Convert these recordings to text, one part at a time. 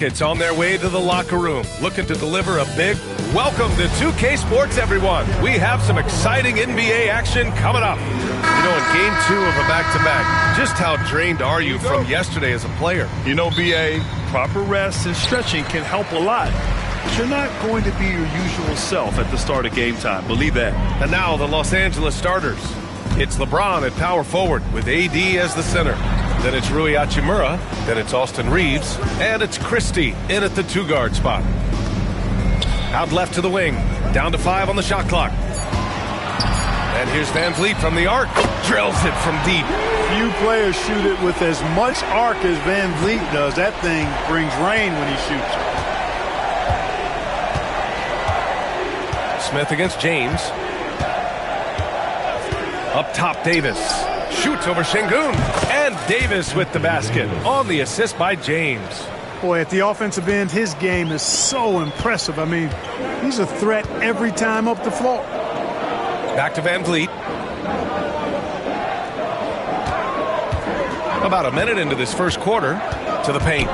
It's on their way to the locker room, looking to deliver a big welcome to 2K Sports, everyone. We have some exciting NBA action coming up. You know, in Game 2 of a back-to-back, just how drained are you from yesterday as a player? You know, BA, proper rest and stretching can help a lot. But you're not going to be your usual self at the start of game time. Believe that. And now the Los Angeles starters. It's LeBron at power forward with AD as the center. Then it's Rui Hachimura, then it's Austin Reeves, and it's Christie in at the two-guard spot. Out left to the wing, down to 5 on the shot clock. And here's Van Vliet from the arc, drills it from deep. Few players shoot it with as much arc as Van Vliet does. That thing brings rain when he shoots. Smith against James. Up top, Davis. Shoots over Şengün. And Davis with the basket on the assist by James. Boy, at the offensive end, his game is so impressive. I mean, he's a threat every time up the floor. Back to Van Vliet. About a minute into this first quarter, to the paint.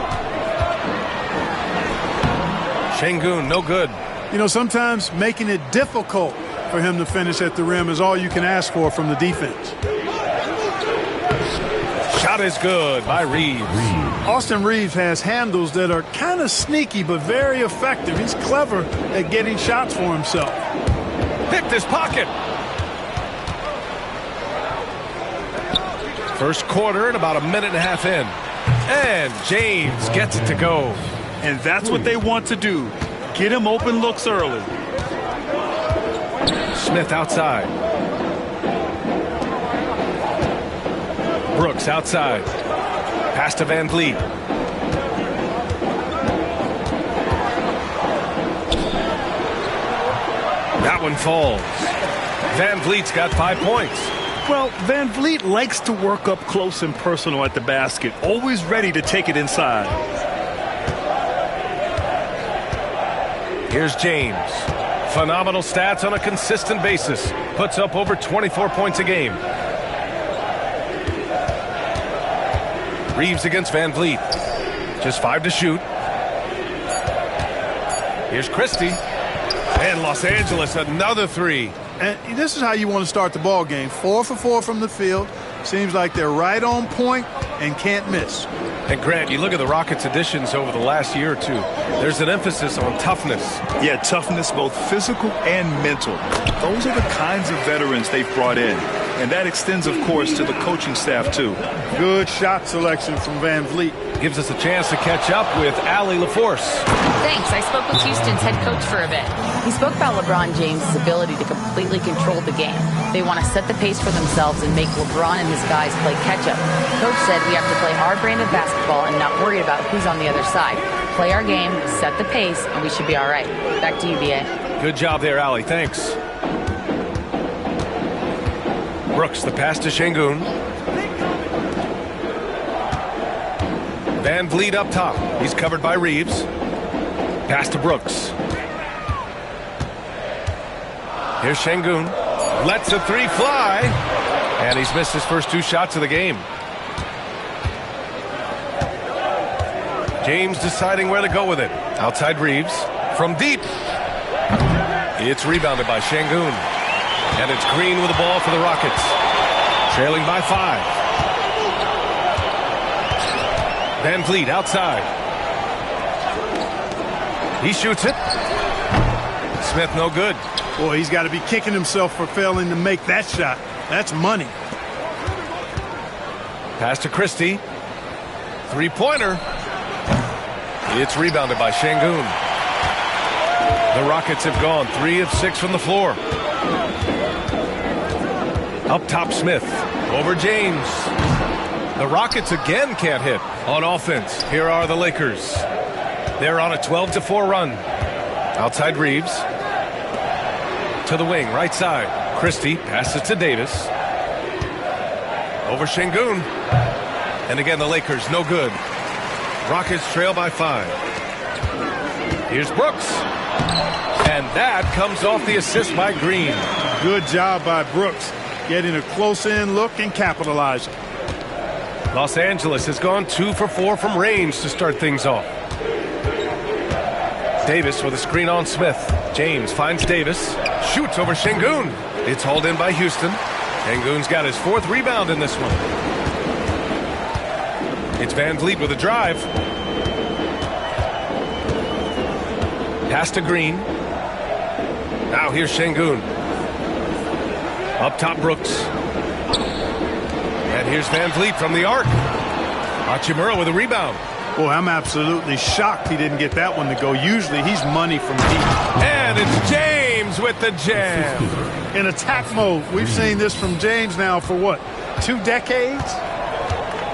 Şengün, no good. You know, sometimes making it difficult for him to finish at the rim is all you can ask for from the defense. Shot is good by Reeves. Austin Reeves has handles that are kind of sneaky but very effective. He's clever at getting shots for himself. Picked his pocket. First quarter and about a minute and a half in. And James gets it to go. And that's what they want to do. Get him open looks early. Smith outside. Brooks outside. Pass to Van Vliet. That one falls. Van Vliet's got 5 points. Well, Van Vliet likes to work up close and personal at the basket, always ready to take it inside. Here's James. Phenomenal stats on a consistent basis. Puts up over 24 points a game. Reeves against Van Vliet. Just 5 to shoot. Here's Christie. And Los Angeles, another 3. And this is how you want to start the ball game. 4 for 4 from the field. Seems like they're right on point and can't miss. And Grant, you look at the Rockets' additions over the last year or two. There's an emphasis on toughness. Yeah, toughness, both physical and mental. Those are the kinds of veterans they've brought in. And that extends, of course, to the coaching staff, too. Good shot selection from Van Vliet. Gives us a chance to catch up with Allie LaForce. Thanks. I spoke with Houston's head coach for a bit. He spoke about LeBron James' ability to completely control the game. They want to set the pace for themselves and make LeBron and his guys play catch-up. Coach said we have to play our brand of basketball and not worry about who's on the other side. Play our game, set the pace, and we should be all right. Back to you, B.A. Good job there, Allie. Thanks. Brooks, the pass to Şengün. Van Vliet up top. He's covered by Reeves. Pass to Brooks. Here's Şengün. Lets a 3 fly. And he's missed his first 2 shots of the game. James deciding where to go with it. Outside Reeves. From deep. It's rebounded by Şengün. And it's Green with the ball for the Rockets. Trailing by 5. Van Vliet outside. He shoots it. Smith no good. Boy, he's got to be kicking himself for failing to make that shot. That's money. Pass to Christie. 3-pointer. It's rebounded by Şengün. The Rockets have gone 3 of 6 from the floor. Up top, Smith. Over James. The Rockets again can't hit on offense. Here are the Lakers. They're on a 12-4 run. Outside Reeves. To the wing, right side. Christie passes to Davis. Over Şengün. And again, the Lakers, no good. Rockets trail by 5. Here's Brooks. And that comes off the assist by Green. Good job by Brooks. Getting a close-in look and capitalizing. Los Angeles has gone 2 for 4 from range to start things off. Davis with a screen on Smith. James finds Davis. Shoots over Şengün. It's hauled in by Houston. Şengün's got his 4th rebound in this one. It's Van Vliet with a drive. Pass to Green. Now here's Şengün. Up top, Brooks. And here's Van Vliet from the arc. Hachimura with a rebound. Boy, I'm absolutely shocked he didn't get that one to go. Usually he's money from deep. And it's James with the jam. In attack mode. We've seen this from James now for what, 2 decades?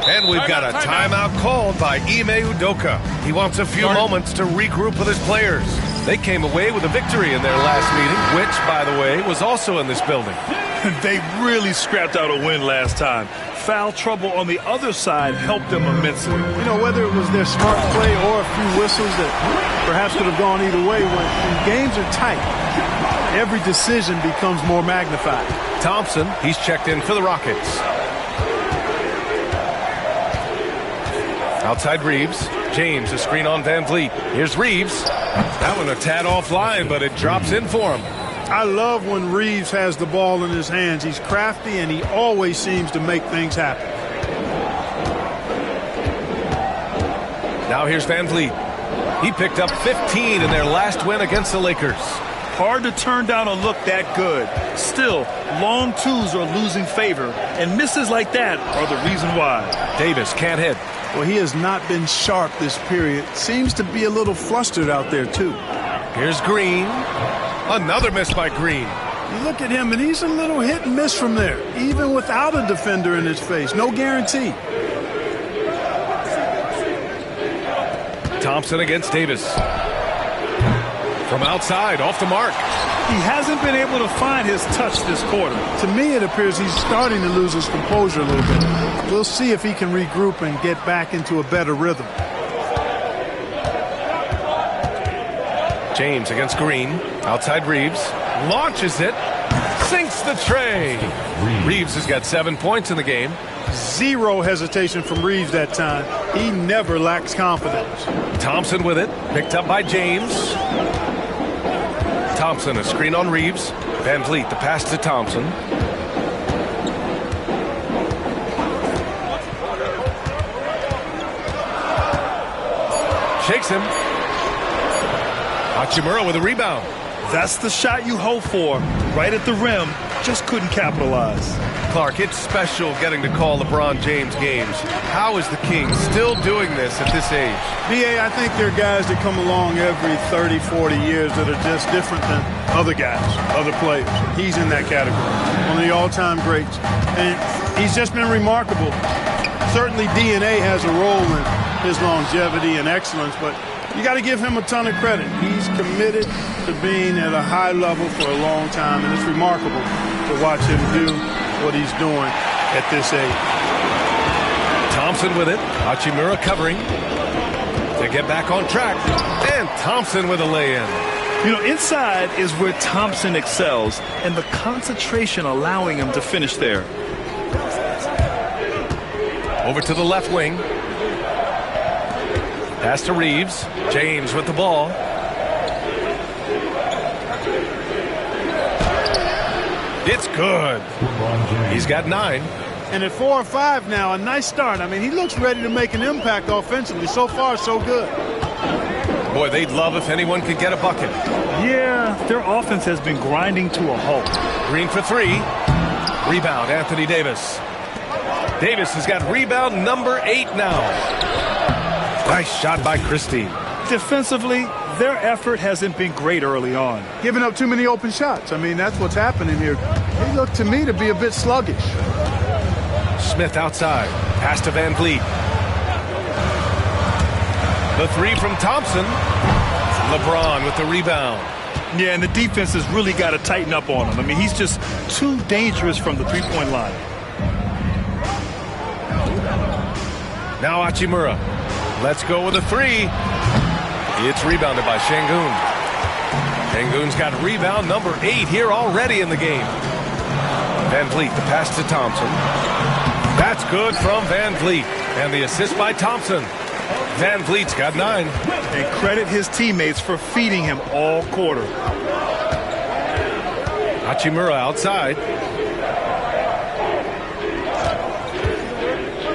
And we've got a timeout called by Ime Udoka. He wants a few moments to regroup with his players. They came away with a victory in their last meeting, which, by the way, was also in this building. They really scrapped out a win last time. Foul trouble on the other side helped them immensely. You know, whether it was their smart play or a few whistles that perhaps could have gone either way, when games are tight, every decision becomes more magnified. Thompson, he's checked in for the Rockets. Outside Reeves. James, a screen on Van Vliet. Here's Reeves. That one a tad offline, but it drops in for him. I love when Reeves has the ball in his hands. He's crafty, and he always seems to make things happen. Now here's Van Vliet. He picked up 15 in their last win against the Lakers. Hard to turn down a look that good. Still, long twos are losing favor, and misses like that are the reason why. Davis can't hit. Well, he has not been sharp this period. Seems to be a little flustered out there, too. Here's Green. Another miss by Green. You look at him, and he's a little hit and miss from there, even without a defender in his face. No guarantee. Thompson against Davis. From outside, off the mark. He hasn't been able to find his touch this quarter. To me, it appears he's starting to lose his composure a little bit. We'll see if he can regroup and get back into a better rhythm. James against Green. Outside Reeves. Launches it. Sinks the tray. Reeves has got 7 points in the game. Zero hesitation from Reeves that time. He never lacks confidence. Thompson with it. Picked up by James. Thompson, a screen on Reeves. Van Vliet, the pass to Thompson. Shakes him. Hachimura with a rebound. That's the shot you hope for. Right at the rim. Just couldn't capitalize. Clark, it's special getting to call LeBron James games. How is the King still doing this at this age? B.A., I think there are guys that come along every 30, 40 years that are just different than other guys, other players. He's in that category. One of the all-time greats. And he's just been remarkable. Certainly DNA has a role in his longevity and excellence, but you got to give him a ton of credit. He's committed to being at a high level for a long time, and it's remarkable to watch him do what he's doing at this age. Thompson with it. Hachimura covering to get back on track. And Thompson with a lay-in. You know, inside is where Thompson excels, and the concentration allowing him to finish there. Over to the left wing. Pass to Reeves. James with the ball. It's good. He's got 9. And at 4 or 5 now, a nice start. I mean, he looks ready to make an impact offensively. So far, so good. Boy, they'd love if anyone could get a bucket. Yeah, their offense has been grinding to a halt. Green for 3. Rebound, Anthony Davis. Davis has got rebound number 8 now. Nice shot by Christie. Defensively, their effort hasn't been great early on. Giving up too many open shots. I mean, that's what's happening here. They look to me to be a bit sluggish. Smith outside. Pass to Van Vliet. The 3 from Thompson. LeBron with the rebound. Yeah, and the defense has really got to tighten up on him. I mean, he's just too dangerous from the three-point line. Now Hachimura. Let's go with a 3. It's rebounded by Şengün. Şengün's got rebound number 8 here already in the game. Van Vliet, the pass to Thompson. That's good from Van Vliet. And the assist by Thompson. Van Vliet's got 9. And credit his teammates for feeding him all quarter. Hachimura outside.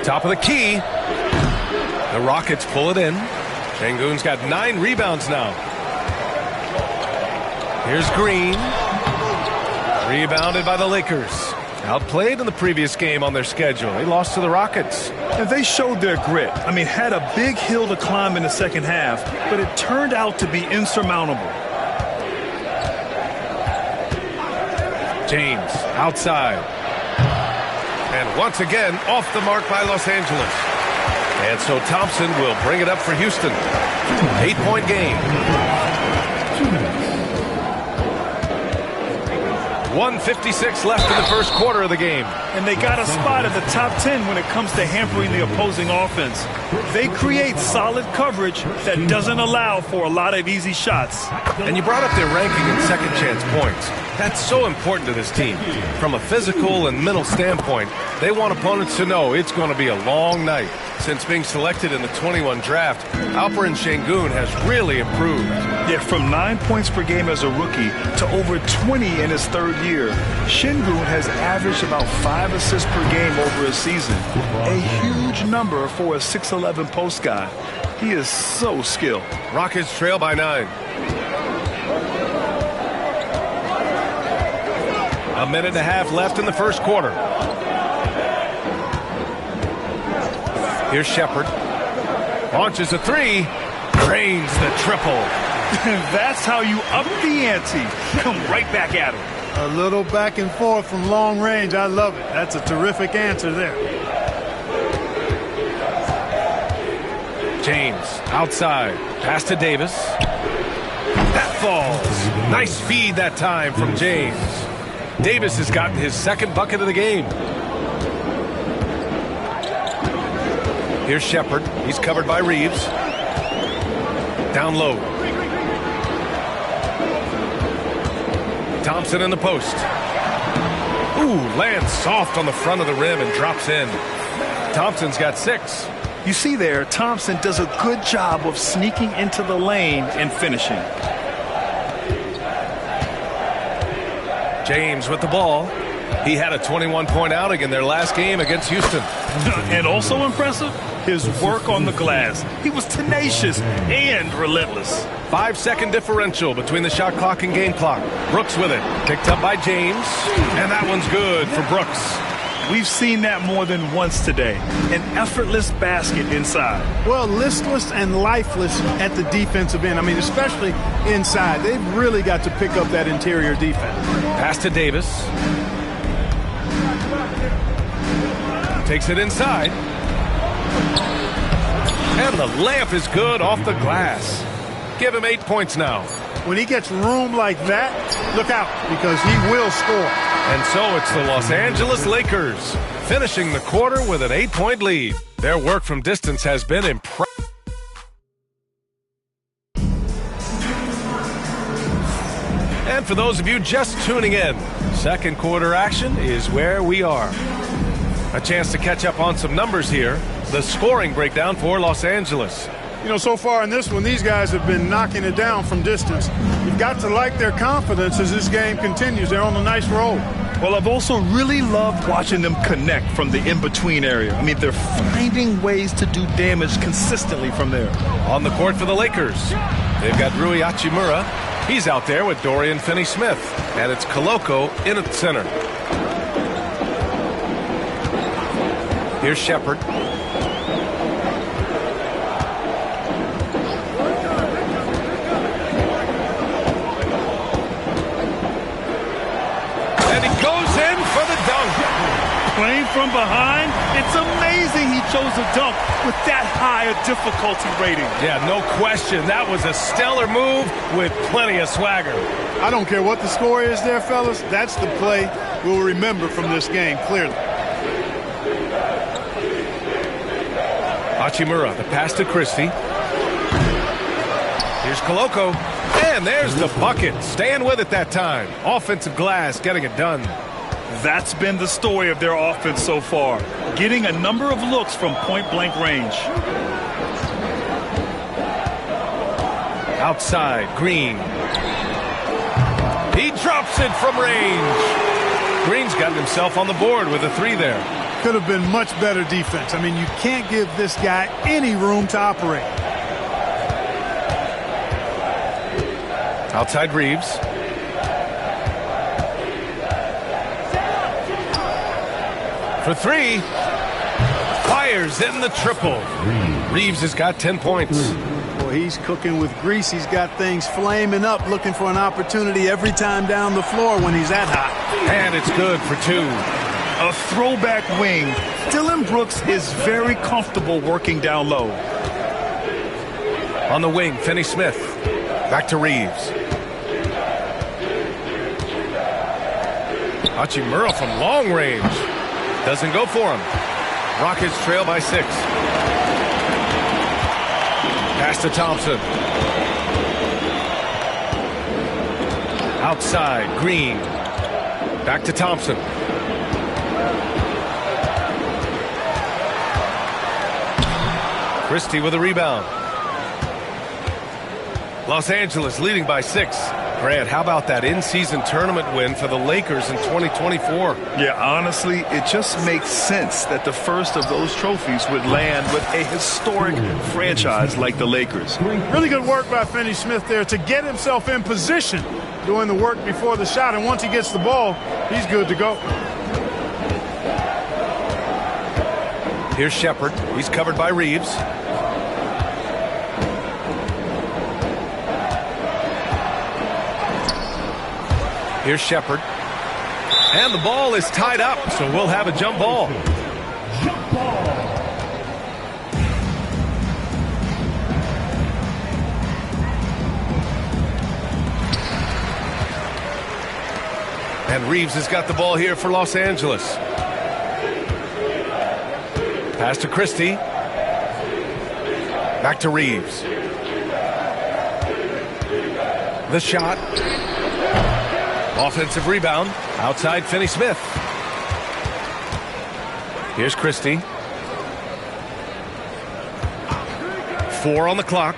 Top of the key. The Rockets pull it in. Şengün's got 9 rebounds now. Here's Green. Rebounded by the Lakers. Outplayed in the previous game on their schedule. They lost to the Rockets. And they showed their grit. I mean, had a big hill to climb in the second half, but it turned out to be insurmountable. James outside. And once again, off the mark by Los Angeles. And so Thompson will bring it up for Houston. 8-point game. 1:56 left in the first quarter of the game. And they got a spot in the top 10 when it comes to hampering the opposing offense. They create solid coverage that doesn't allow for a lot of easy shots. And you brought up their ranking in second chance points. That's so important to this team. From a physical and mental standpoint, they want opponents to know it's going to be a long night. Since being selected in the 21 draft, Alperen Şengün has really improved. Yeah, from 9 points per game as a rookie to over 20 in his third year, Şengün has averaged about 5 assists per game over a season. A huge number for a 6'11 post guy. He is so skilled. Rockets trail by 9. A minute and a half left in the first quarter. Here's Shepard. Launches a 3. Drains the triple. That's how you up the ante. Come right back at him. A little back and forth from long range. I love it. That's a terrific answer there. James outside. Pass to Davis. That falls. Nice feed that time from James. Davis has gotten his second bucket of the game. Here's Shepard. He's covered by Reeves. Down low. Thompson in the post. Ooh, lands soft on the front of the rim and drops in. Thompson's got 6. You see there, Thompson does a good job of sneaking into the lane and finishing. James with the ball. He had a 21-point outing in their last game against Houston. And also impressive, his work on the glass. He was tenacious and relentless. 5-second differential between the shot clock and game clock. Brooks with it. Picked up by James. And that one's good for Brooks. We've seen that more than once today. An effortless basket inside. Well, listless and lifeless at the defensive end. I mean, especially inside. They've really got to pick up that interior defense. Pass to Davis. Takes it inside. And the layup is good off the glass. Give him 8 points now. When he gets room like that, look out, because he will score. And so it's the Los Angeles Lakers finishing the quarter with an 8-point lead. Their work from distance has been impressive. And for those of you just tuning in, second quarter action is where we are. A chance to catch up on some numbers here. The scoring breakdown for Los Angeles. You know, so far in this one, these guys have been knocking it down from distance. You've got to like their confidence as this game continues. They're on a nice roll. Well, I've also really loved watching them connect from the in-between area. I mean, they're finding ways to do damage consistently from there. On the court for the Lakers, they've got Rui Hachimura. He's out there with Dorian Finney-Smith. And it's Koloko in at the center. Here's Shepard. And he goes in for the dunk. Playing from behind, it's amazing he chose a dunk with that high a difficulty rating. Yeah, no question. That was a stellar move with plenty of swagger. I don't care what the score is there, fellas. That's the play we'll remember from this game, clearly. Hachimura, the pass to Christie. Here's Koloko. And there's the bucket. Staying with it that time. Offensive glass, getting it done. That's been the story of their offense so far. Getting a number of looks from point-blank range. Outside, Green. He drops it from range. Green's gotten himself on the board with a 3 there. Could have been much better defense. I mean, you can't give this guy any room to operate. Outside, Reeves. For 3. Fires in the triple. Reeves has got 10 points. Boy, he's cooking with grease. He's got things flaming up, looking for an opportunity every time down the floor when he's that hot. And it's good for 2. A throwback wing. Dillon Brooks is very comfortable working down low. On the wing, Finney-Smith. Back to Reeves. Hachimura from long range. Doesn't go for him. Rockets trail by 6. Pass to Thompson. Outside, Green. Back to Thompson. Christie with a rebound. Los Angeles leading by 6. Grant, how about that in-season tournament win for the Lakers in 2024? Yeah, honestly, it just makes sense that the first of those trophies would land with a historic franchise like the Lakers. Really good work by Finney-Smith there to get himself in position, doing the work before the shot. And once he gets the ball, he's good to go. Here's Shepard. He's covered by Reeves. Here's Shepard. And the ball is tied up, so we'll have a jump ball. And Reeves has got the ball here for Los Angeles. Pass to Christie. Back to Reeves. The shot. Offensive rebound. Outside, Finney-Smith. Here's Christie. 4 on the clock.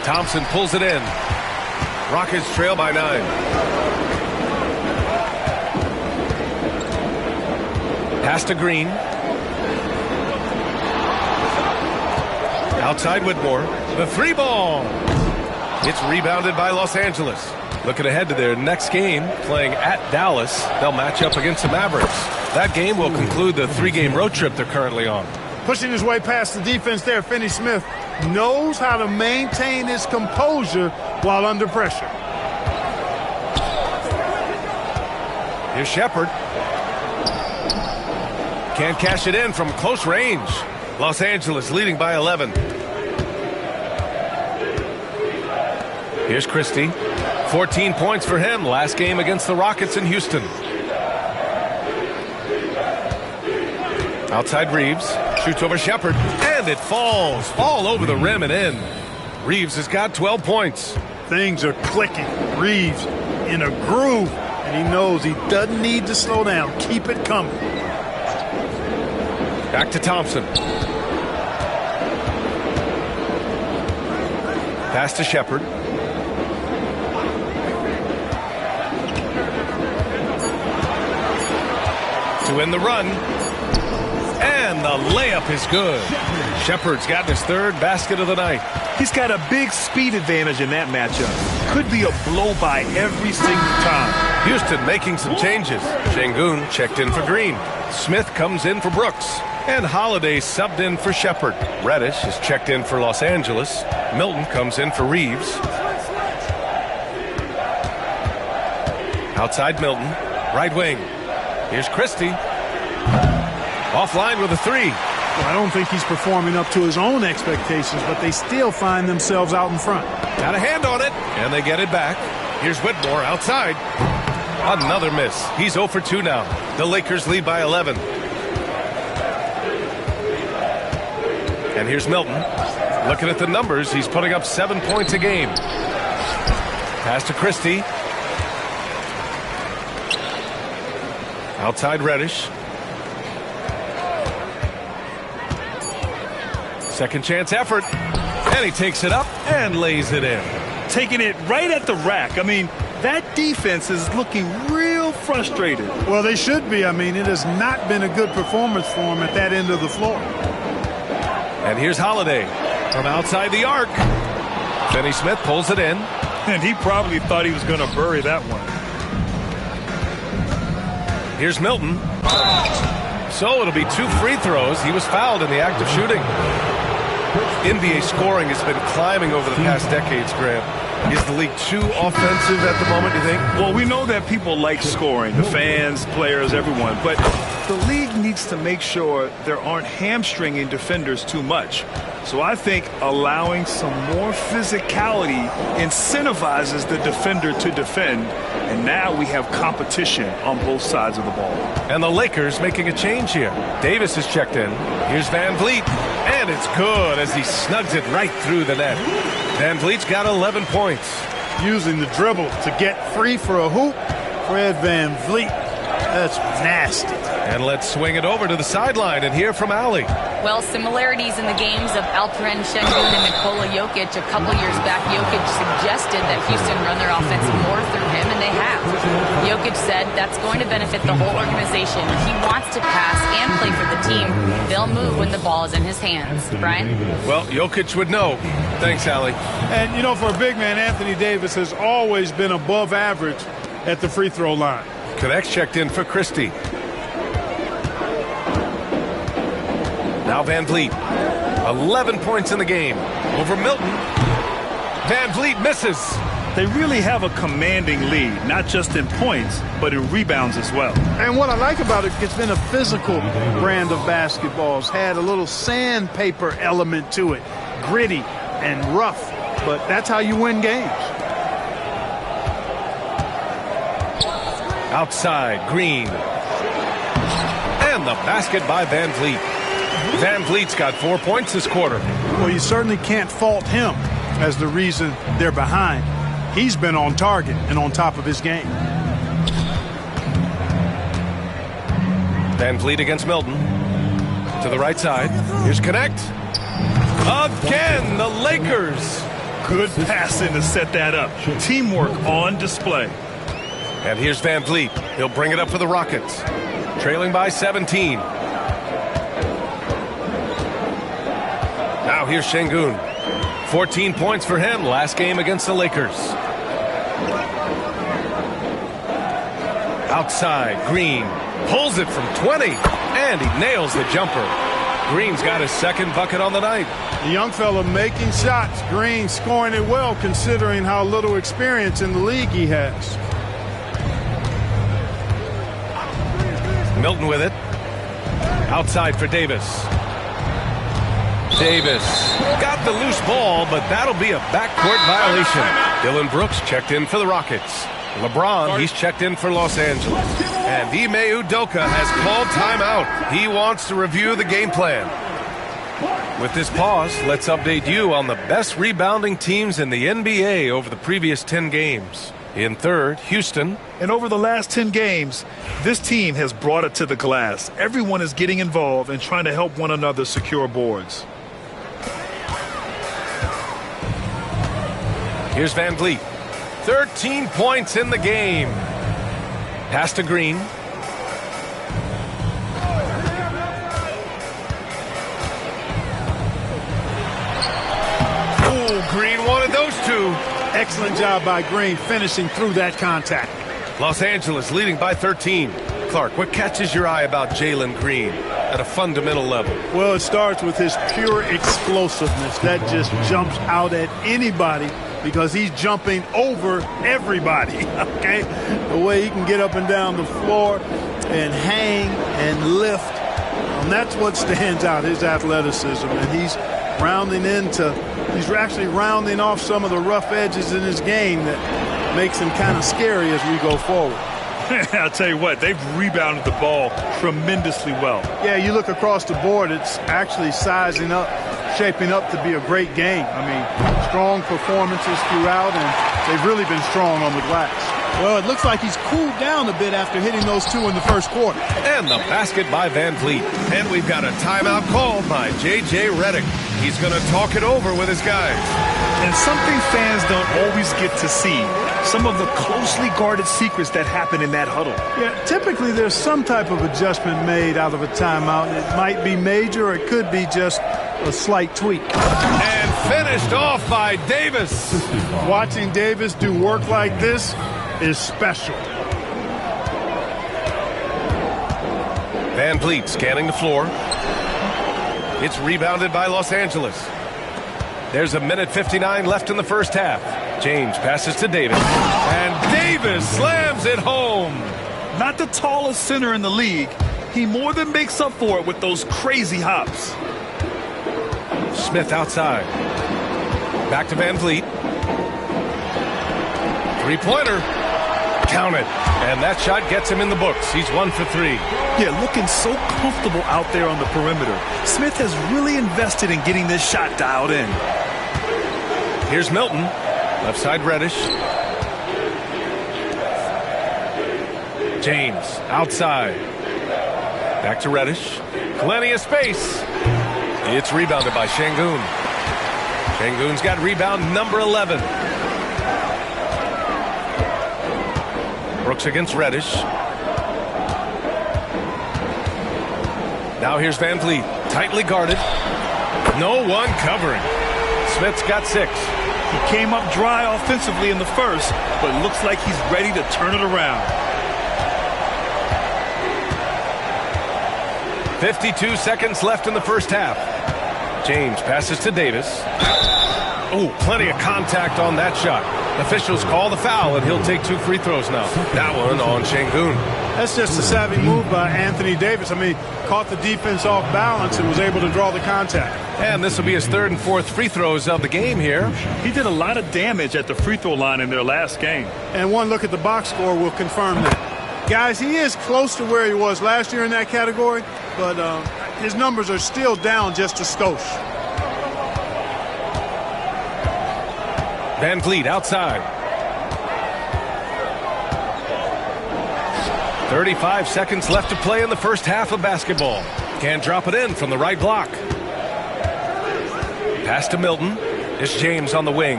Thompson pulls it in. Rockets trail by 9. Pass to Green. Outside Whitmore. The 3 ball. It's rebounded by Los Angeles. Looking ahead to their next game, playing at Dallas. They'll match up against the Mavericks. That game will conclude the 3-game road trip they're currently on. Pushing his way past the defense there, Finney-Smith knows how to maintain his composure while under pressure. Here's Shepard. Can't cash it in from close range. Los Angeles leading by 11. Here's Christie. 14 points for him last game against the Rockets in Houston. Outside Reeves. Shoots over Shepard. And it falls all over the rim and in. Reeves has got 12 points. Things are clicking. Reeves in a groove. And he knows he doesn't need to slow down. Keep it coming. Back to Thompson. Pass to Shepard. To win the run. And the layup is good. Shepard's gotten his 3rd basket of the night. He's got a big speed advantage in that matchup. Could be a blow-by every single time. Houston making some changes. Şengün checked in for Green. Smith comes in for Brooks. And Holiday subbed in for Shepard. Reddish is checked in for Los Angeles. Milton comes in for Reeves. Outside Milton. Right wing. Here's Christie. Offline with a 3. Well, I don't think he's performing up to his own expectations, but they still find themselves out in front. Got a hand on it, and they get it back. Here's Whitmore outside. Another miss. He's 0 for 2 now. The Lakers lead by 11. And here's Milton. Looking at the numbers, he's putting up 7 points a game. Pass to Christie. Outside Reddish. Second chance effort. And he takes it up and lays it in. Taking it right at the rack. I mean, that defense is looking real frustrated. Well, they should be. I mean, it has not been a good performance for him at that end of the floor. And here's Holiday from outside the arc. Finney-Smith pulls it in. And he probably thought he was going to bury that one. Here's Milton. So it'll be 2 free throws. He was fouled in the act of shooting. NBA scoring has been climbing over the past decades, Graham. Is the league too offensive at the moment, you think? Well, we know that people like scoring, the fans, players, everyone, but the league needs to make sure there aren't hamstringing defenders too much. So I think allowing some more physicality incentivizes the defender to defend, and now we have competition on both sides of the ball. And the Lakers making a change here. Davis is checked in. Here's Van Vliet, and it's good as he snugs it right through the net. Van Vliet's got 11 points. Using the dribble to get free for a hoop. Fred Van Vliet. That's nasty. And let's swing it over to the sideline and hear from Allie. Well, similarities in the games of Alperen Şengün and Nikola Jokic. A couple years back, Jokic suggested that Houston run their offense more through him, and they have. Jokic said that's going to benefit the whole organization. He wants to pass and play for the team. They'll move when the ball is in his hands. Brian? Well, Jokic would know. Thanks, Allie. And, you know, for a big man, Anthony Davis has always been above average at the free throw line. Connects checked in for Christie. Now Van Vliet. 11 points in the game. Over Milton. Van Vliet misses. They really have a commanding lead, not just in points, but in rebounds as well. And what I like about it, it's been a physical brand of basketball. It's had a little sandpaper element to it. Gritty and rough, but that's how you win games. Outside, Green. And the basket by Van Vliet. Van Vliet's got 4 points this quarter. Well, you certainly can't fault him as the reason they're behind. He's been on target and on top of his game. Van Vliet against Milton. To the right side. Here's Connect. Again, the Lakers. Good passing to set that up. Teamwork on display. And here's Van Vliet. He'll bring it up for the Rockets. Trailing by 17. Now here's Şengün. 14 points for him last game against the Lakers. Outside, Green pulls it from 20, and he nails the jumper. Green's got his second bucket on the night. The young fella making shots. Green scoring it well considering how little experience in the league he has. Milton with it. Outside for Davis. Davis got the loose ball, but that'll be a backcourt violation. Dylan Brooks checked in for the Rockets. LeBron, he's checked in for Los Angeles. And Ime Udoka has called timeout. He wants to review the game plan. With this pause, let's update you on the best rebounding teams in the NBA over the previous 10 games. In third, Houston. And over the last 10 games, this team has brought it to the glass. Everyone is getting involved and trying to help one another secure boards. Here's Van Vliet. 13 points in the game. Pass to Green. Oh, Green wanted those two. Excellent job by Green finishing through that contact. Los Angeles leading by 13. Clark, what catches your eye about Jalen Green at a fundamental level? Well, it starts with his pure explosiveness. That just jumps out at anybody because he's jumping over everybody, okay? The way he can get up and down the floor and hang and lift, and that's what stands out, his athleticism. And he's actually rounding off some of the rough edges in his game that makes him kind of scary as we go forward. I'll tell you what, they've rebounded the ball tremendously well. Yeah, you look across the board, it's actually shaping up to be a great game. I mean, strong performances throughout, and they've really been strong on the glass. Well, it looks like he's cooled down a bit after hitting those two in the first quarter. And the basket by Van Vliet. And we've got a timeout called by J.J. Redick. He's going to talk it over with his guys. And something fans don't always get to see, some of the closely guarded secrets that happen in that huddle. Yeah, typically there's some type of adjustment made out of a timeout. It might be major or it could be just a slight tweak. And finished off by Davis. Watching Davis do work like this is special. Van Vliet scanning the floor. It's rebounded by Los Angeles. There's 1:59 left in the first half. James passes to Davis. And Davis slams it home. Not the tallest center in the league. He more than makes up for it with those crazy hops. Smith outside. Back to Van Vliet. Three-pointer. Count it. And that shot gets him in the books. He's 1 for 3. Yeah, looking so comfortable out there on the perimeter. Smith has really invested in getting this shot dialed in. Here's Milton. Left side Reddish. James outside. Back to Reddish. Plenty of space. It's rebounded by Şengün. Şengün's got rebound number 11. Brooks against Reddish. Now here's Van Vliet. Tightly guarded. No one covering. Smith's got 6. He came up dry offensively in the first, but looks like he's ready to turn it around. 52 seconds left in the first half. James passes to Davis. Oh, plenty of contact on that shot. Officials call the foul, and he'll take 2 free throws now. That one on Şengün. That's just a savvy move by Anthony Davis. I mean, caught the defense off balance and was able to draw the contact. And this will be his 3rd and 4th free throws of the game here. He did a lot of damage at the free throw line in their last game. And one look at the box score will confirm that. Guys, he is close to where he was last year in that category, but his numbers are still down just a skosh. Van Vliet outside. 35 seconds left to play in the first half of basketball. Can't drop it in from the right block. Pass to Milton. It's James on the wing.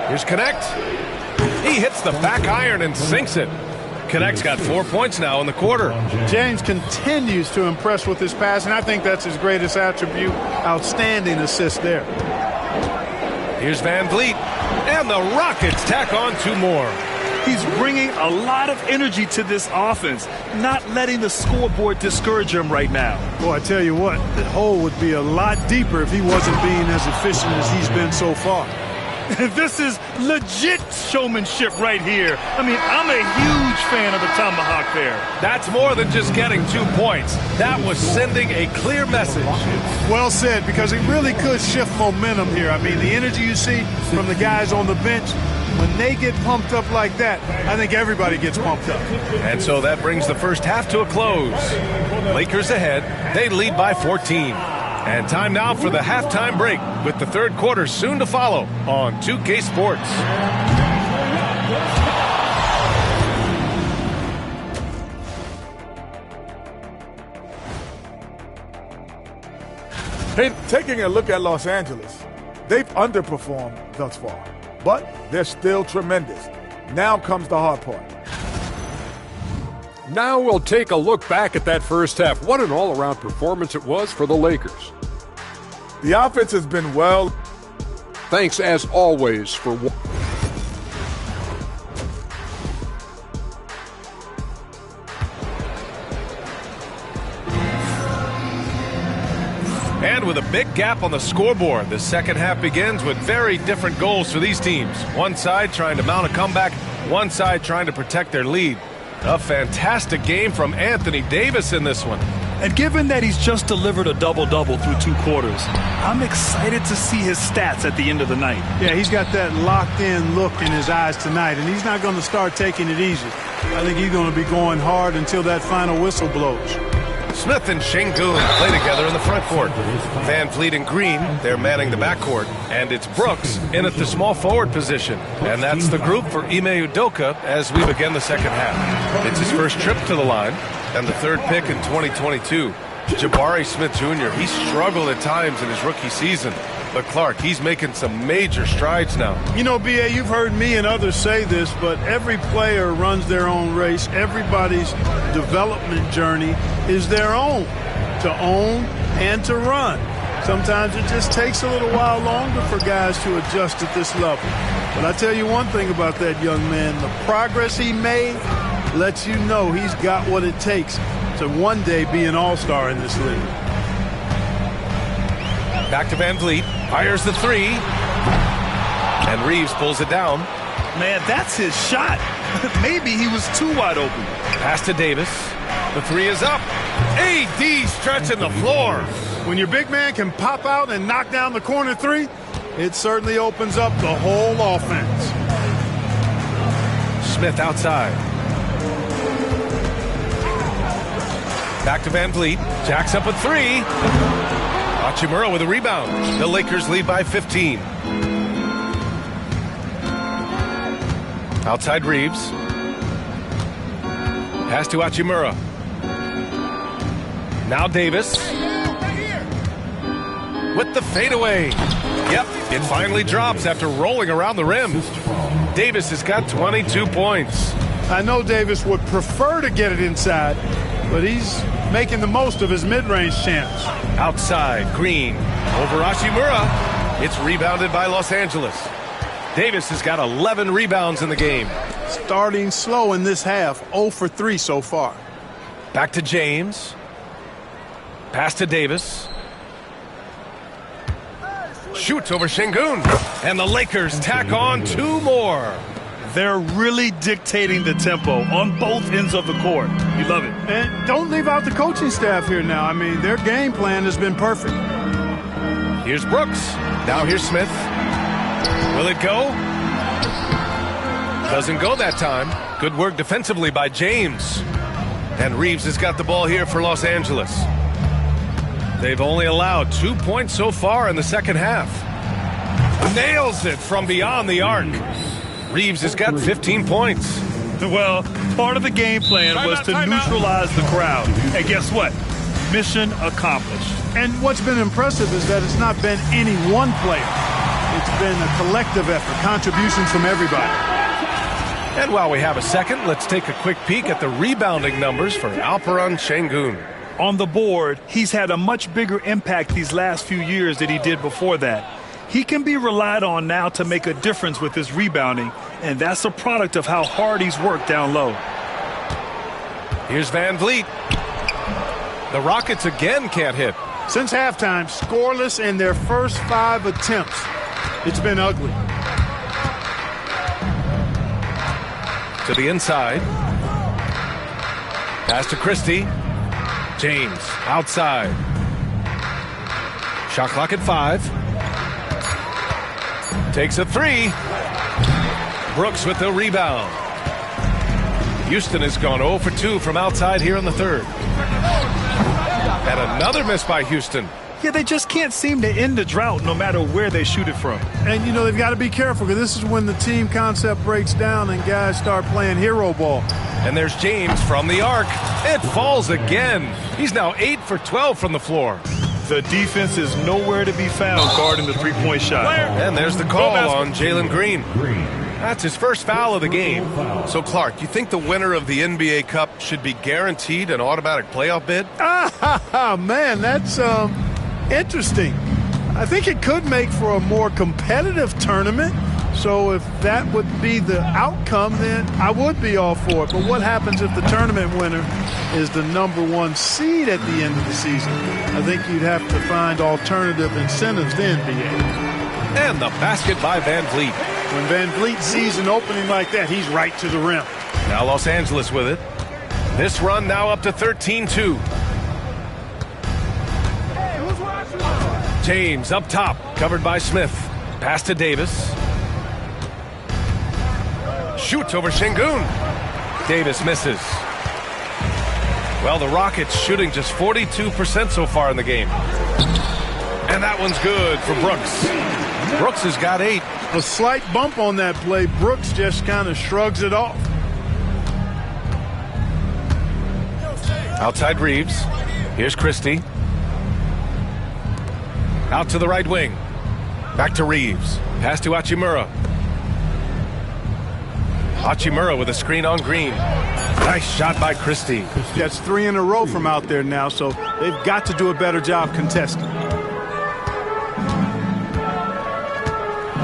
Here's Connect. He hits the back iron and sinks it. Connect's got 4 points now in the quarter. James continues to impress with his passing. I think that's his greatest attribute. Outstanding assist there. Here's Van Vliet. And the Rockets tack on 2 more. He's bringing a lot of energy to this offense, not letting the scoreboard discourage him right now. Boy, I tell you what, the hole would be a lot deeper if he wasn't being as efficient as he's been so far. This is legit showmanship right here. I mean, I'm a huge fan of the tomahawk there. That's more than just getting 2 points. That was sending a clear message. Well said, because it really could shift momentum here. I mean, the energy you see from the guys on the bench, when they get pumped up like that, I think everybody gets pumped up. And so that brings the first half to a close. Lakers ahead. They lead by 14. And time now for the halftime break, with the 3rd quarter soon to follow on 2K Sports. Hey, taking a look at Los Angeles, they've underperformed thus far, but they're still tremendous. Now comes the hard part. Now we'll take a look back at that first half. What an all-around performance it was for the Lakers. The offense has been well. Thanks, as always, for... And with a big gap on the scoreboard, the second half begins with very different goals for these teams. One side trying to mount a comeback, one side trying to protect their lead. A fantastic game from Anthony Davis in this one. And given that he's just delivered a double-double through 2 quarters, I'm excited to see his stats at the end of the night. Yeah, he's got that locked-in look in his eyes tonight, and he's not going to start taking it easy. I think he's going to be going hard until that final whistle blows. Smith and Şengün play together in the front court. Van Vliet and Green, they're manning the backcourt. And it's Brooks in at the small forward position. And that's the group for Ime Udoka as we begin the second half. It's his first trip to the line and the 3rd pick in 2022. Jabari Smith Jr., he struggled at times in his rookie season. But Clark, he's making some major strides now. You know, B.A., you've heard me and others say this, but every player runs their own race. Everybody's development journey is their own, to own and to run. Sometimes it just takes a little while longer for guys to adjust at this level. But I tell you one thing about that young man, the progress he made lets you know he's got what it takes to one day be an all-star in this league. Back to Van Vliet, fires the three, and Reeves pulls it down. Man, that's his shot. Maybe he was too wide open. Pass to Davis. The three is up. AD stretching the floor. When your big man can pop out and knock down the corner three, it certainly opens up the whole offense. Smith outside. Back to Van Vliet. Jacks up a three. Hachimura with a rebound. The Lakers lead by 15. Outside Reeves. Pass to Hachimura. Now Davis. With the fadeaway. Yep, it finally drops after rolling around the rim. Davis has got 22 points. I know Davis would prefer to get it inside, but he's making the most of his mid-range chance. Outside, Green. Over Hachimura. It's rebounded by Los Angeles. Davis has got 11 rebounds in the game. Starting slow in this half, 0 for 3 so far. Back to James. Pass to Davis. Shoots over Şengün. And the Lakers tack on 2 more. They're really dictating the tempo on both ends of the court. You love it. And don't leave out the coaching staff here now. I mean, their game plan has been perfect. Here's Brooks. Now here's Smith. Will it go? Doesn't go that time. Good work defensively by James. And Reeves has got the ball here for Los Angeles. They've only allowed 2 points so far in the second half. Nails it from beyond the arc. Reeves has got 15 points. Well, part of the game plan was to neutralize the crowd. And guess what? Mission accomplished. And what's been impressive is that it's not been any one player. It's been a collective effort, contributions from everybody. And while we have a second, let's take a quick peek at the rebounding numbers for Alperen Şengün. On the board, he's had a much bigger impact these last few years than he did before that. He can be relied on now to make a difference with his rebounding, and that's a product of how hard he's worked down low. Here's Van Vliet. The Rockets again can't hit. Since halftime, scoreless in their first 5 attempts. It's been ugly. To the inside. Pass to Christie. James outside. Shot clock at 5. Takes a 3. Brooks with the rebound. Houston has gone 0 for 2 from outside here in the third. And another miss by Houston. Yeah, they just can't seem to end the drought no matter where they shoot it from. And, you know, they've got to be careful because this is when the team concept breaks down and guys start playing hero ball. And there's James from the arc. It falls again. He's now 8 for 12 from the floor. The defense is nowhere to be found guarding the three-point shot. And there's the call on Jalen Green. That's his first foul of the game. So, Clark, you think the winner of the NBA Cup should be guaranteed an automatic playoff bid? Man, that's interesting. I think it could make for a more competitive tournament. So if that would be the outcome, then I would be all for it. But what happens if the tournament winner is the #1 seed at the end of the season? I think you'd have to find alternative incentives then, B.A. And the basket by Van Vliet. When Van Vliet sees an opening like that, he's right to the rim. Now Los Angeles with it. This run now up to 13-2. James up top, covered by Smith. Pass to Davis. Shoots over Şengün. Davis misses. Well, the Rockets shooting just 42% so far in the game. And that one's good for Brooks. Brooks has got 8. A slight bump on that play. Brooks just kind of shrugs it off. Outside Reeves. Here's Christie. Out to the right wing. Back to Reeves. Pass to Hachimura. Hachimura with a screen on Green. Nice shot by Christie. That's 3 in a row from out there now, so they've got to do a better job contesting.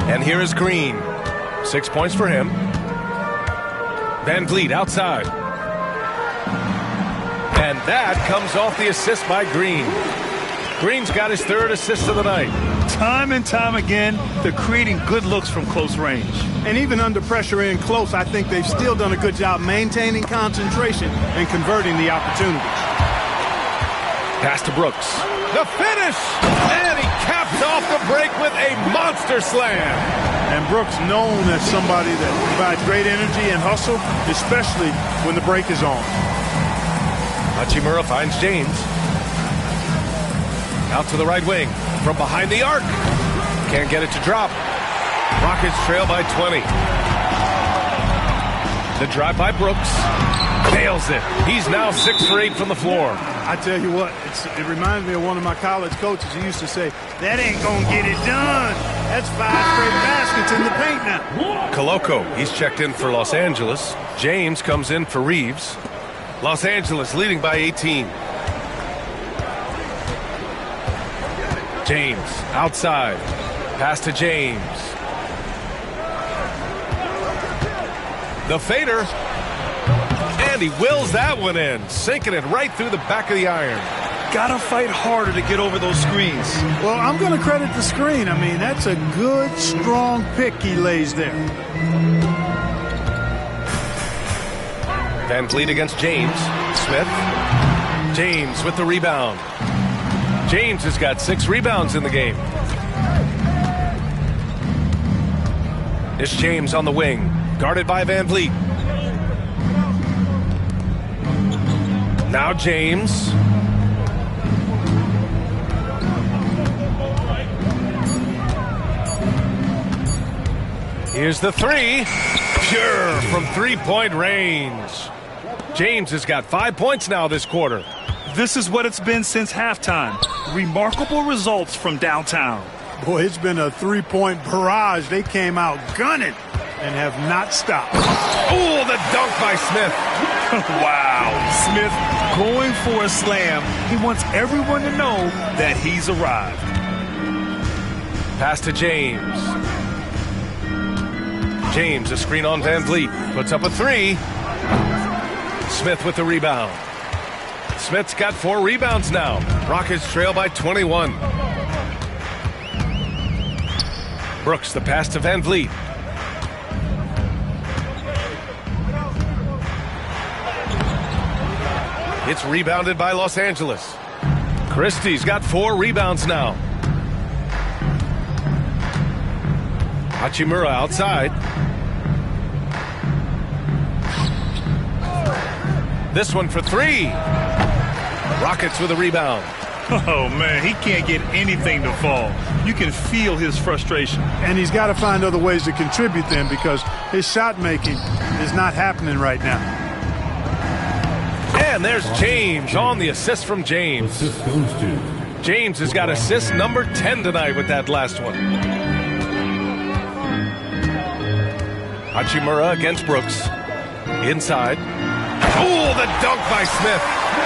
And here is Green. 6 points for him. Van Vliet outside. And that comes off the assist by Green. Green's got his 3rd assist of the night. Time and time again, they're creating good looks from close range. And even under pressure in close, I think they've still done a good job maintaining concentration and converting the opportunities. Pass to Brooks. The finish! And he caps off the break with a monster slam. And Brooks known as somebody that provides great energy and hustle, especially when the break is on. Hachimura finds James. Out to the right wing. From behind the arc. Can't get it to drop. Rockets trail by 20. The drive by Brooks. Nails it. He's now 6 for 8 from the floor. I tell you what, it reminds me of one of my college coaches who used to say, that ain't gonna get it done. That's 5 straight baskets in the paint now. Koloko, he's checked in for Los Angeles. James comes in for Reeves. Los Angeles leading by 18. James outside. Pass to James. The fader. And he wills that one in, sinking it right through the back of the iron. Gotta fight harder to get over those screens. Well, I'm going to credit the screen. I mean, that's a good, strong pick he lays there. Van Vliet against James. Smith. James with the rebound. James has got 6 rebounds in the game. It's James on the wing, guarded by Van Vliet. Now James. Here's the 3. Pure from 3-point range. James has got 5 points now this quarter. This is what it's been since halftime. Remarkable results from downtown. Boy, it's been a 3-point barrage. They came out gunning and have not stopped. Oh, the dunk by Smith. Wow. Smith going for a slam. He wants everyone to know that he's arrived. Pass to James. James, a screen on Van Vliet. Puts up a 3. Smith with the rebound. Smith's got 4 rebounds now. Rockets trail by 21. Brooks, the pass to Van Vliet. It's rebounded by Los Angeles. Christie's got 4 rebounds now. Hachimura outside. This one for 3. Rockets with a rebound. Oh, man, he can't get anything to fall. You can feel his frustration. And he's got to find other ways to contribute then because his shot making is not happening right now. And there's James on the assist from James. James has got assist number 10 tonight with that last one. Hachimura against Brooks. Inside. Oh, the dunk by Smith.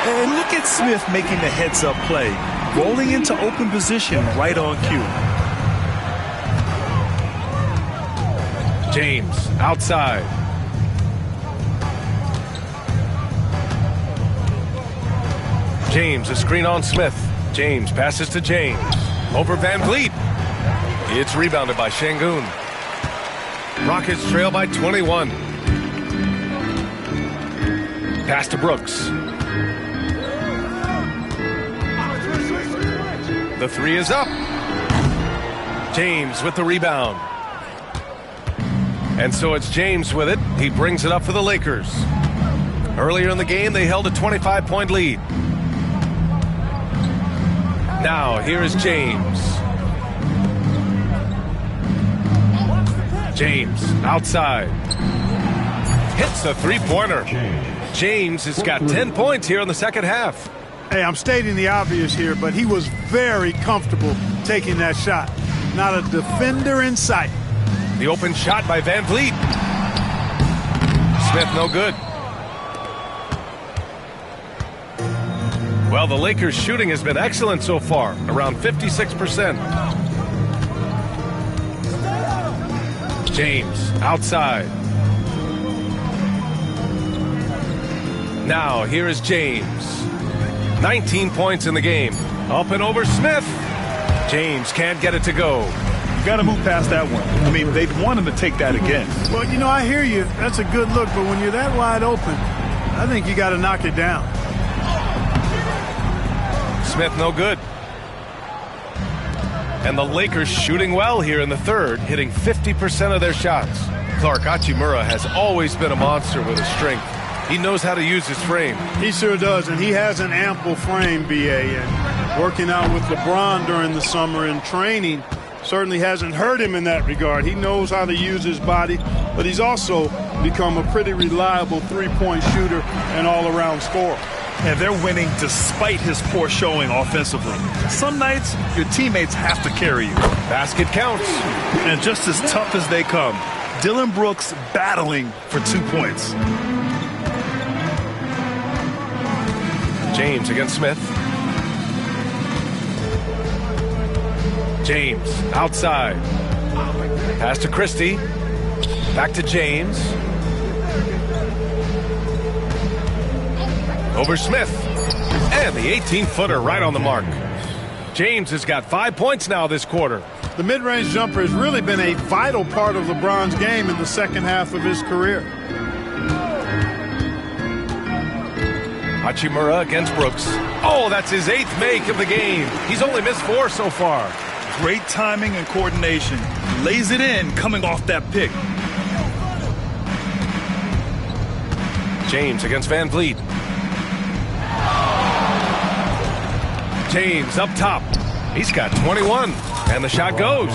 And look at Smith making the heads-up play. Rolling into open position right on cue. James outside. James, a screen on Smith. James passes to James. Over Van Vliet. It's rebounded by Şengün. Rockets trail by 21. Pass to Brooks. The 3 is up. James with the rebound. And so it's James with it. He brings it up for the Lakers. Earlier in the game, they held a 25-point lead. Now, here is James. James, outside. Hits the 3-pointer. James has got 10 points here in the second half. Hey, I'm stating the obvious here, but he was very comfortable taking that shot. Not a defender in sight. The open shot by Van Vliet. Smith, no good. Well, the Lakers' shooting has been excellent so far, around 56%. James, outside. Now, here is James. 19 points in the game. Up and over Smith. James can't get it to go. You got to move past that one. I mean, they'd want him to take that again. Well, you know, I hear you. That's a good look, but when you're that wide open, I think you got to knock it down. Smith, no good. And the Lakers shooting well here in the third, hitting 50% of their shots. Clark, Hachimura has always been a monster with his strength. He knows how to use his frame. He sure does, and he has an ample frame, B.A., and working out with LeBron during the summer and training certainly hasn't hurt him in that regard. He knows how to use his body, but he's also become a pretty reliable three-point shooter and all-around scorer. And they're winning despite his poor showing offensively. Some nights, your teammates have to carry you. Basket counts. And just as tough as they come, Dillon Brooks battling for 2 points. James against Smith. James outside. Pass to Christie. Back to James. Over Smith. And the 18-footer right on the mark. James has got 5 points now this quarter. The mid-range jumper has really been a vital part of LeBron's game in the second half of his career. Hachimura against Brooks. Oh, that's his 8th make of the game. He's only missed 4 so far. Great timing and coordination. Lays it in coming off that pick. James against Van Vliet. James up top. He's got 21, and the shot goes.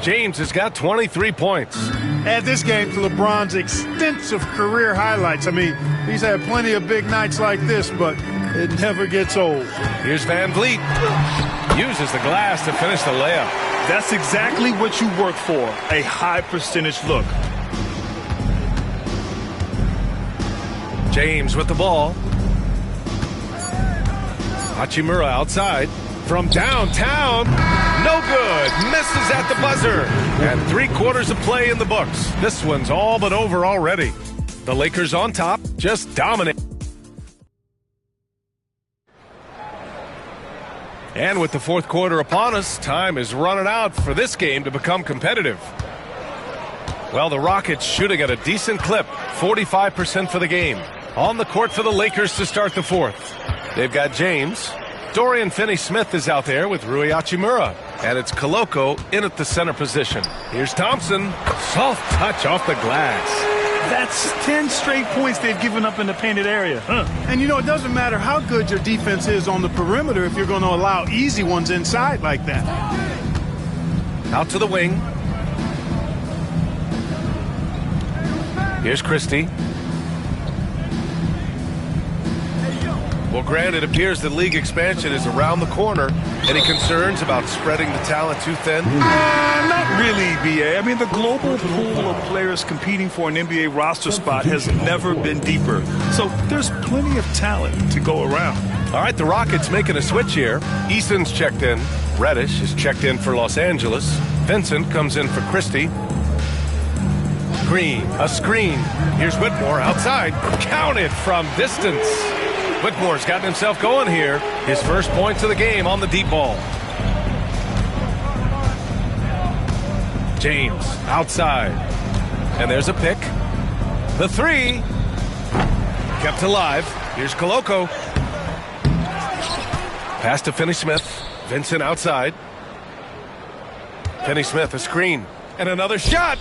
James has got 23 points. Add this game to LeBron's extensive career highlights. I mean, he's had plenty of big nights like this, but it never gets old. Here's Van Vliet. Uses the glass to finish the layup. That's exactly what you work for, a high percentage look. James with the ball. Hachimura outside. From downtown, no good. Misses at the buzzer. And 3/4 of play in the books. This one's all but over already. The Lakers on top, just dominate. And with the fourth quarter upon us, time is running out for this game to become competitive. Well, the Rockets shooting at a decent clip, 45% for the game. On the court for the Lakers to start the fourth. They've got James. Dorian Finney-Smith is out there with Rui Hachimura. And it's Koloko in at the center position. Here's Thompson. Soft touch off the glass. That's 10 straight points they've given up in the painted area. And, you know, it doesn't matter how good your defense is on the perimeter if you're going to allow easy ones inside like that. Out to the wing. Here's Christie. Well, Grant, it appears that league expansion is around the corner. Any concerns about spreading the talent too thin? Not really, B.A. I mean, the global pool of players competing for an NBA roster spot has never been deeper. So there's plenty of talent to go around. All right, the Rockets making a switch here. Eason's checked in. Reddish is checked in for Los Angeles. Vincent comes in for Christie. Green, a screen. Here's Whitmore outside. Counted from distance. Whitmore's gotten himself going here. His first points of the game on the deep ball. James outside. And there's a pick. The three. Kept alive. Here's Koloko. Pass to Finney-Smith. Vincent outside. Finney-Smith, a screen. And another shot.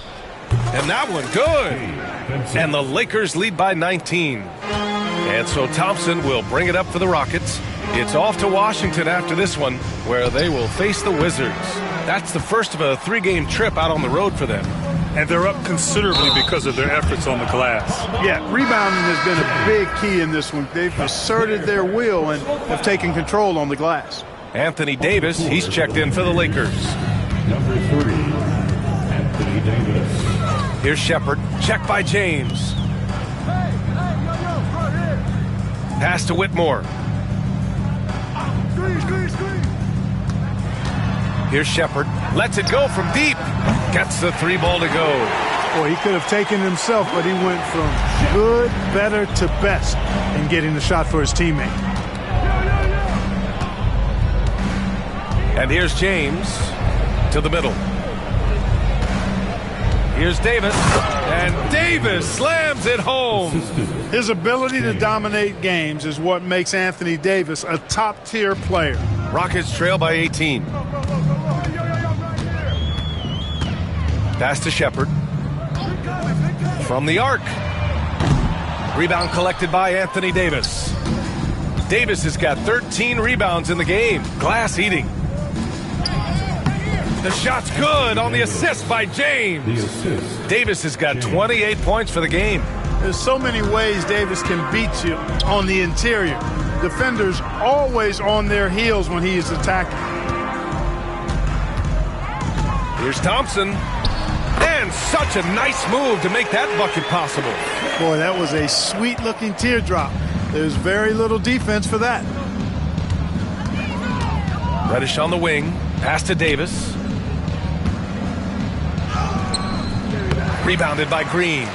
And that one good. And the Lakers lead by 19. And so Thompson will bring it up for the Rockets. It's off to Washington after this one, where they will face the Wizards. That's the first of a 3-game trip out on the road for them. And they're up considerably because of their efforts on the glass. Yeah, rebounding has been a big key in this one. They've asserted their will and have taken control on the glass. Anthony Davis, he's checked in for the Lakers. Number 3, Anthony Davis. Here's Shepard, checked by James. Pass to Whitmore. Here's Shepard, lets it go from deep. Gets the 3 ball to go. Boy, he could have taken himself, but he went from good, better to best in getting the shot for his teammate. And here's James to the middle. Here's Davis, and Davis slams it home. His ability to dominate games is what makes Anthony Davis a top-tier player. Rockets trail by 18. Pass to Shepard. From the arc. Rebound collected by Anthony Davis. Davis has got 13 rebounds in the game. Glass eating. The shot's good on the assist by James. Davis has got 28 points for the game. There's so many ways Davis can beat you on the interior. Defenders always on their heels when he is attacking. Here's Thompson. And such a nice move to make that bucket possible. Boy, that was a sweet-looking teardrop. There's very little defense for that. Reddish on the wing. Pass to Davis. Rebounded by Green.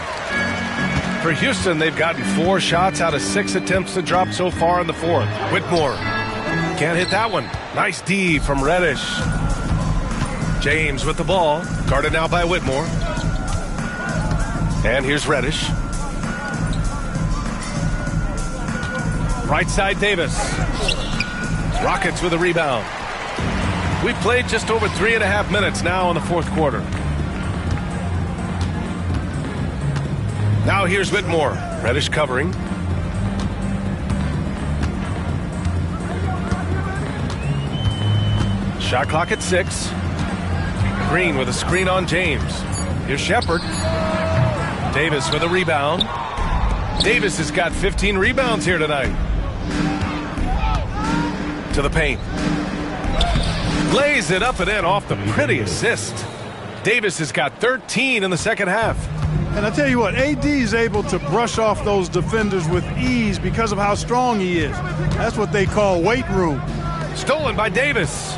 For Houston, they've gotten 4 shots out of 6 attempts to drop so far in the 4th. Whitmore can't hit that one. Nice D from Reddish. James with the ball. Guarded now by Whitmore. And here's Reddish. Right side Davis. Rockets with a rebound. We've played just over 3.5 minutes now in the 4th quarter. Now here's Whitmore. Reddish covering. Shot clock at 6. Green with a screen on James. Here's Shepard. Davis with a rebound. Davis has got 15 rebounds here tonight. To the paint. Lays it up and in off the pretty assist. Davis has got 13 in the 2nd half. And I tell you what, AD is able to brush off those defenders with ease because of how strong he is. That's what they call weight room. Stolen by Davis.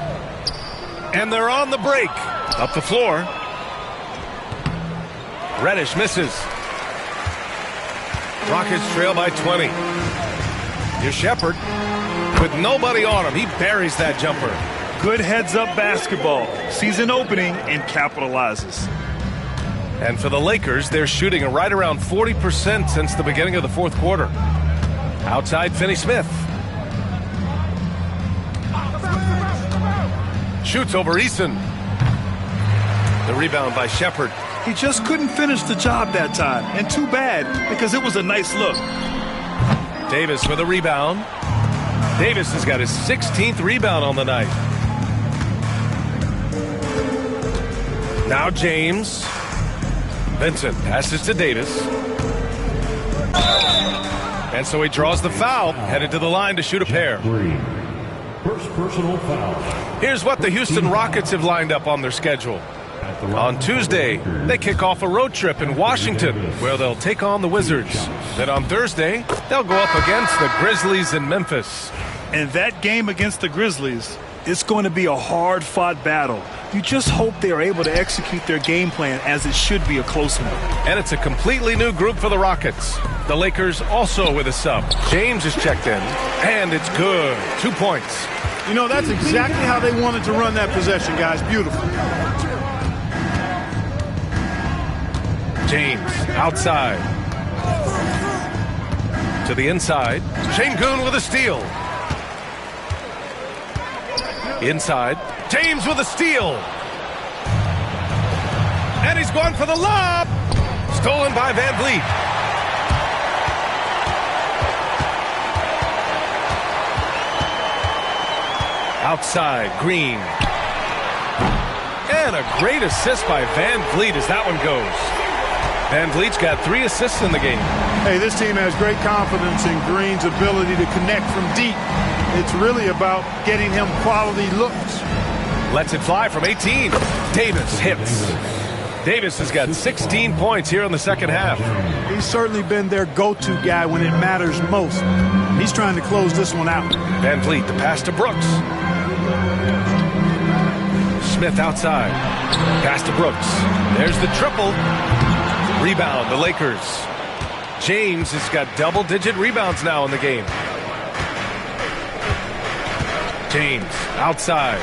And they're on the break. Up the floor. Reddish misses. Rockets trail by 20. Here's Shepard. With nobody on him, he buries that jumper. Good heads-up basketball. Sees an opening and capitalizes. And for the Lakers, they're shooting right around 40% since the beginning of the 4th quarter. Outside, Finney-Smith. Shoots over Eason. The rebound by Shepard. He just couldn't finish the job that time. And too bad, because it was a nice look. Davis with a rebound. Davis has got his 16th rebound on the night. Now James. Vincent passes to Davis. And so he draws the foul, headed to the line to shoot a pair. First personal foul. Here's what the Houston Rockets have lined up on their schedule. On Tuesday, they kick off a road trip in Washington, where they'll take on the Wizards. Then on Thursday, they'll go up against the Grizzlies in Memphis. And that game against the Grizzlies, it's going to be a hard-fought battle. You just hope they are able to execute their game plan, as it should be a close one. And it's a completely new group for the Rockets. The Lakers also with a sub. James is checked in, and it's good. 2 points. You know, that's exactly how they wanted to run that possession, guys. Beautiful. James outside. To the inside. Şengün with a steal. Inside. James with a steal. And he's gone for the lob. Stolen by Van Vliet. Outside, Green. And a great assist by Van Vliet as that one goes. Van Vliet's got 3 assists in the game. Hey, this team has great confidence in Green's ability to connect from deep. It's really about getting him quality looks. Lets it fly from 18. Davis hits. Davis has got 16 points here in the second half. He's certainly been their go-to guy when it matters most. He's trying to close this one out. Van Vliet, the pass to Brooks. Smith outside. Pass to Brooks. There's the triple. Rebound, the Lakers. James has got double-digit rebounds now in the game. James outside.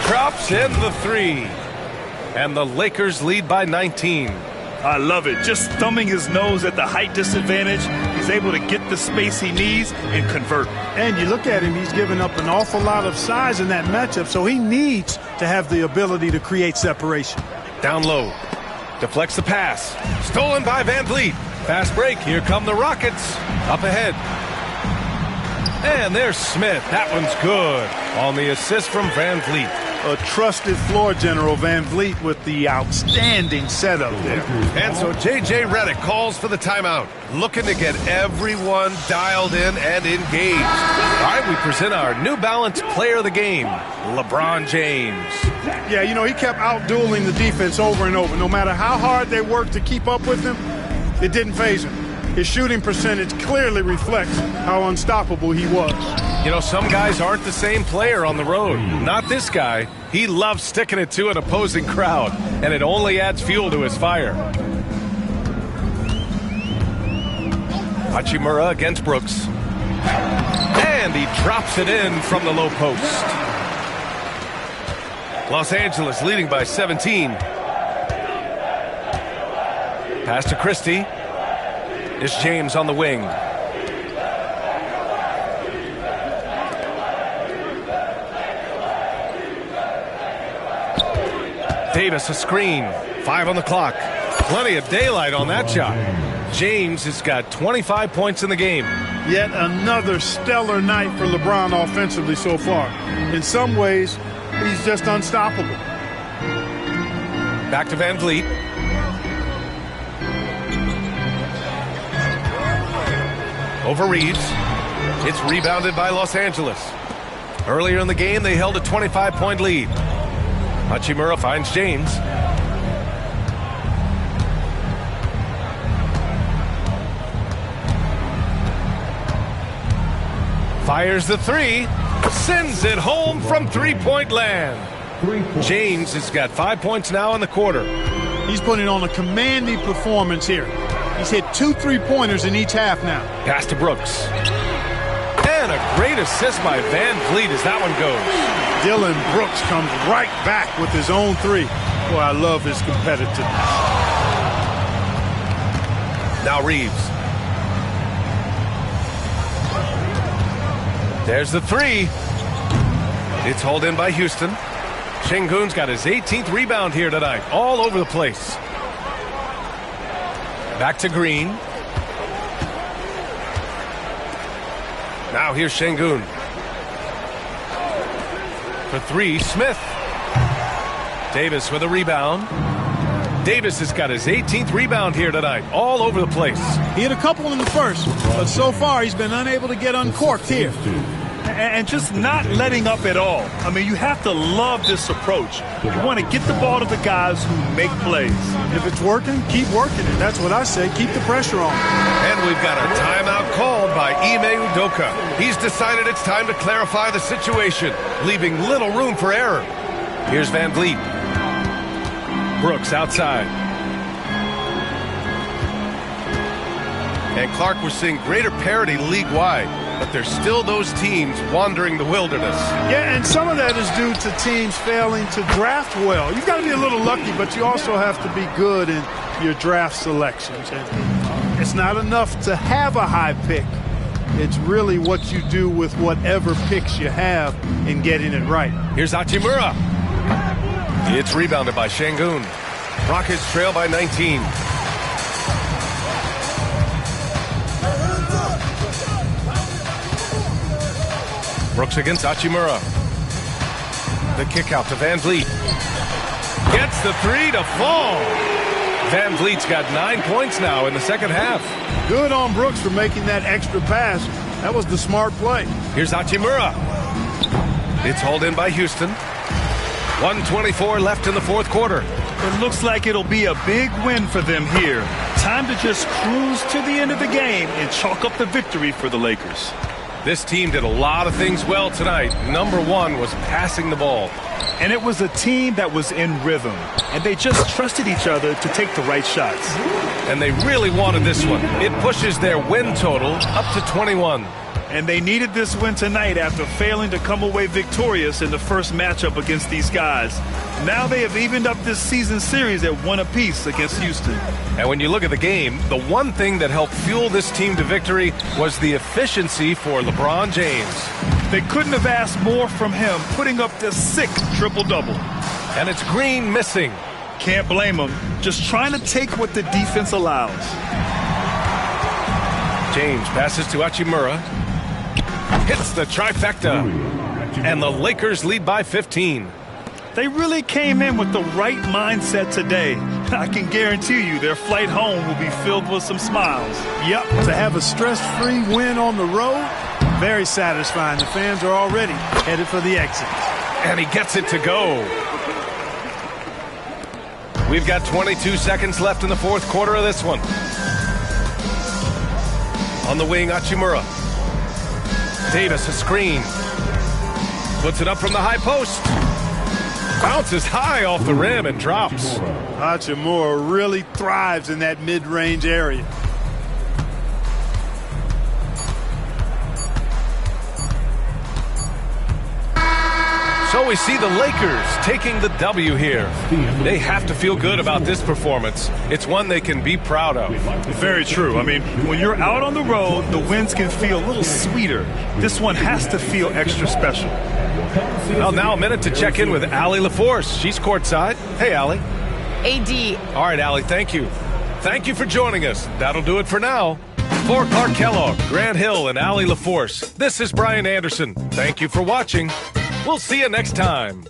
Drops in the 3. And the Lakers lead by 19. I love it. Just thumbing his nose at the height disadvantage. He's able to get the space he needs and convert. And you look at him, he's given up an awful lot of size in that matchup, so he needs to have the ability to create separation. Down low. Deflects the pass. Stolen by Van Vliet. Fast break. Here come the Rockets. Up ahead. And there's Smith. That one's good on the assist from Van Vliet. A trusted floor general, Van Vliet, with the outstanding setup there. And so J.J. Redick calls for the timeout, looking to get everyone dialed in and engaged. All right, we present our New Balance player of the game, LeBron James. Yeah, you know, he kept out-dueling the defense over and over. No matter how hard they worked to keep up with him, it didn't faze him. His shooting percentage clearly reflects how unstoppable he was. You know, some guys aren't the same player on the road. Not this guy. He loves sticking it to an opposing crowd, and it only adds fuel to his fire. Hachimura against Brooks. And he drops it in from the low post. Los Angeles leading by 17. Pass to Christie. It's James on the wing. Davis a screen. 5 on the clock. Plenty of daylight on that shot. James has got 25 points in the game. Yet another stellar night for LeBron offensively so far. In some ways, he's just unstoppable. Back to Van Vliet. Over Reeves. It's rebounded by Los Angeles. Earlier in the game, they held a 25-point lead. Hachimura finds James. Fires the 3. Sends it home from three-point land. James has got 5 points now in the quarter. He's putting on a commanding performance here. He's hit 2 3-pointers in each half now. Pass to Brooks. And a great assist by Van Vliet as that one goes. Dylan Brooks comes right back with his own 3. Boy, I love his competitiveness. Now Reeves. There's the 3. It's hauled in by Houston. Şengün's got his 18th rebound here tonight. All over the place. Back to Green. Now here's Şengün. For 3, Smith. Davis with a rebound. Davis has got his 18th rebound here tonight. All over the place. He had a couple in the first, but so far he's been unable to get uncorked here. And just not letting up at all. I mean, you have to love this approach. You want to get the ball to the guys who make plays. If it's working, keep working it. That's what I say. Keep the pressure on. And we've got a timeout called by Ime Udoka. He's decided it's time to clarify the situation, leaving little room for error. Here's Van Vliet. Brooks outside. And Clark, we're seeing greater parity league-wide, but there's still those teams wandering the wilderness. Yeah, and some of that is due to teams failing to draft well. You've got to be a little lucky, but you also have to be good in your draft selections. And it's not enough to have a high pick. It's really what you do with whatever picks you have in getting it right. Here's Hachimura. It's rebounded by Şengün. Rockets trail by 19. Brooks against Hachimura. The kick out to Van Vliet. Gets the three to fall. Van Vliet's got 9 points now in the second half. Good on Brooks for making that extra pass. That was the smart play. Here's Hachimura. It's hauled in by Houston. 1:24 left in the fourth quarter. It looks like it'll be a big win for them here. Time to just cruise to the end of the game and chalk up the victory for the Lakers. This team did a lot of things well tonight. Number one was passing the ball. And it was a team that was in rhythm. And they just trusted each other to take the right shots. And they really wanted this one. It pushes their win total up to 21. And they needed this win tonight after failing to come away victorious in the first matchup against these guys. Now they have evened up this season series at 1 apiece against Houston. And when you look at the game, the one thing that helped fuel this team to victory was the efficiency for LeBron James. They couldn't have asked more from him, putting up this sick triple-double. And it's Green missing. Can't blame him. Just trying to take what the defense allows. James passes to Hachimura. Hits the trifecta. And the Lakers lead by 15. They really came in with the right mindset today. I can guarantee you their flight home will be filled with some smiles. Yep, to have a stress-free win on the road, very satisfying. The fans are already headed for the exit. And he gets it to go. We've got 22 seconds left in the fourth quarter of this one. On the wing, Hachimura. Davis, a screen. Puts it up from the high post. Bounces high off the rim and drops. Hachimura really thrives in that mid-range area. So we see the Lakers taking the W here. They have to feel good about this performance. It's one they can be proud of. Very true. I mean, when you're out on the road, the wins can feel a little sweeter. This one has to feel extra special. Well, now a minute to check in with Allie LaForce. She's courtside. Hey, Allie. AD. All right, Allie, thank you. Thank you for joining us. That'll do it for now. For Clark Kellogg, Grant Hill, and Allie LaForce, this is Brian Anderson. Thank you for watching. We'll see you next time.